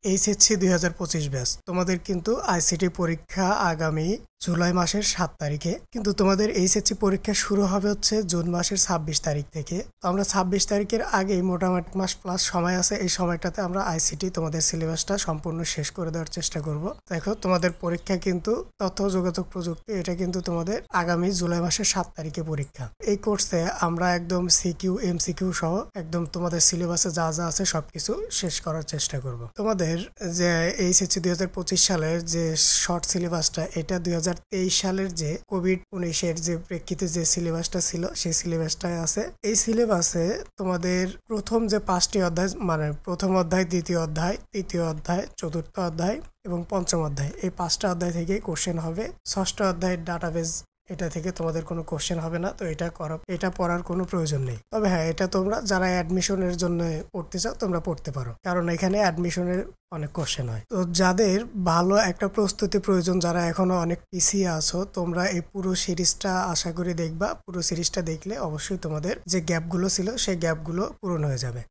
HSC 2025 batch তোমাদের কিন্তু ICT পরীক্ষা আগামী জুলাই মাসের 7 তারিখে, কিন্তু তোমাদের এইচএসসি পরীক্ষা শুরু হবে হচ্ছে জুন মাসের 26 তারিখ থেকে। তো আমরা 26 তারিখের আগেই মোটামুটি মাস প্লাস সময় আছে, এই সময়টাতে আমরা আইসিটি তোমাদের সিলেবাসটা সম্পূর্ণ শেষ করে দেওয়ার চেষ্টা করব। দেখো তোমাদের পরীক্ষা কিন্তু তথ্য যোগাযোগ প্রযুক্তি, এটা কিন্তু তোমাদের আগামী জুলাই মাসের 7 তারিখে পরীক্ষা। এই কোর্সে আমরা একদম সিকিউ এমসিকিউ সহ একদম তোমাদের সিলেবাসে যা যা আছে সবকিছু শেষ করার চেষ্টা করব। তোমাদের যে এইচএসসি 2025 সালের যে শর্ট সিলেবাসটা, এটা 2023 সালের যে কোভিড-19 যে প্রেক্ষিতে যে সিলেবাসটা ছিল সেই সিলেবাসটাই আছে। এই সিলেবাসে তোমাদের প্রথম যে 5টি অধ্যায়, মানে প্রথম অধ্যায়, দ্বিতীয় অধ্যায়, তৃতীয় অধ্যায়, চতুর্থ অধ্যায় এবং পঞ্চম অধ্যায়, এই 5টা অধ্যায় থেকে কোশ্চেন হবে। ষষ্ঠ অধ্যায়ের ডাটাবেজ, এটা থেকে তোমাদের কোনো কোশ্চেন হবে না, তো এটা পড়ার কোনো প্রয়োজন নেই। তবে হ্যাঁ, এটা তোমরা যারা অ্যাডমিশনের জন্য পড়তে চাও তোমরা পড়তে পারো, কারণ এখানে অ্যাডমিশনের অনেক কোশ্চেন হয়। তো যাদের ভালো একটা প্রস্তুতি প্রয়োজন, যারা এখনো অনেক পিছিয়ে আছো, তোমরা এই পুরো সিরিজটা আশা করি দেখবা। পুরো সিরিজটা দেখলে অবশ্যই তোমাদের যে গ্যাপগুলো ছিল সেই গ্যাপগুলো পূরণ হয়ে যাবে।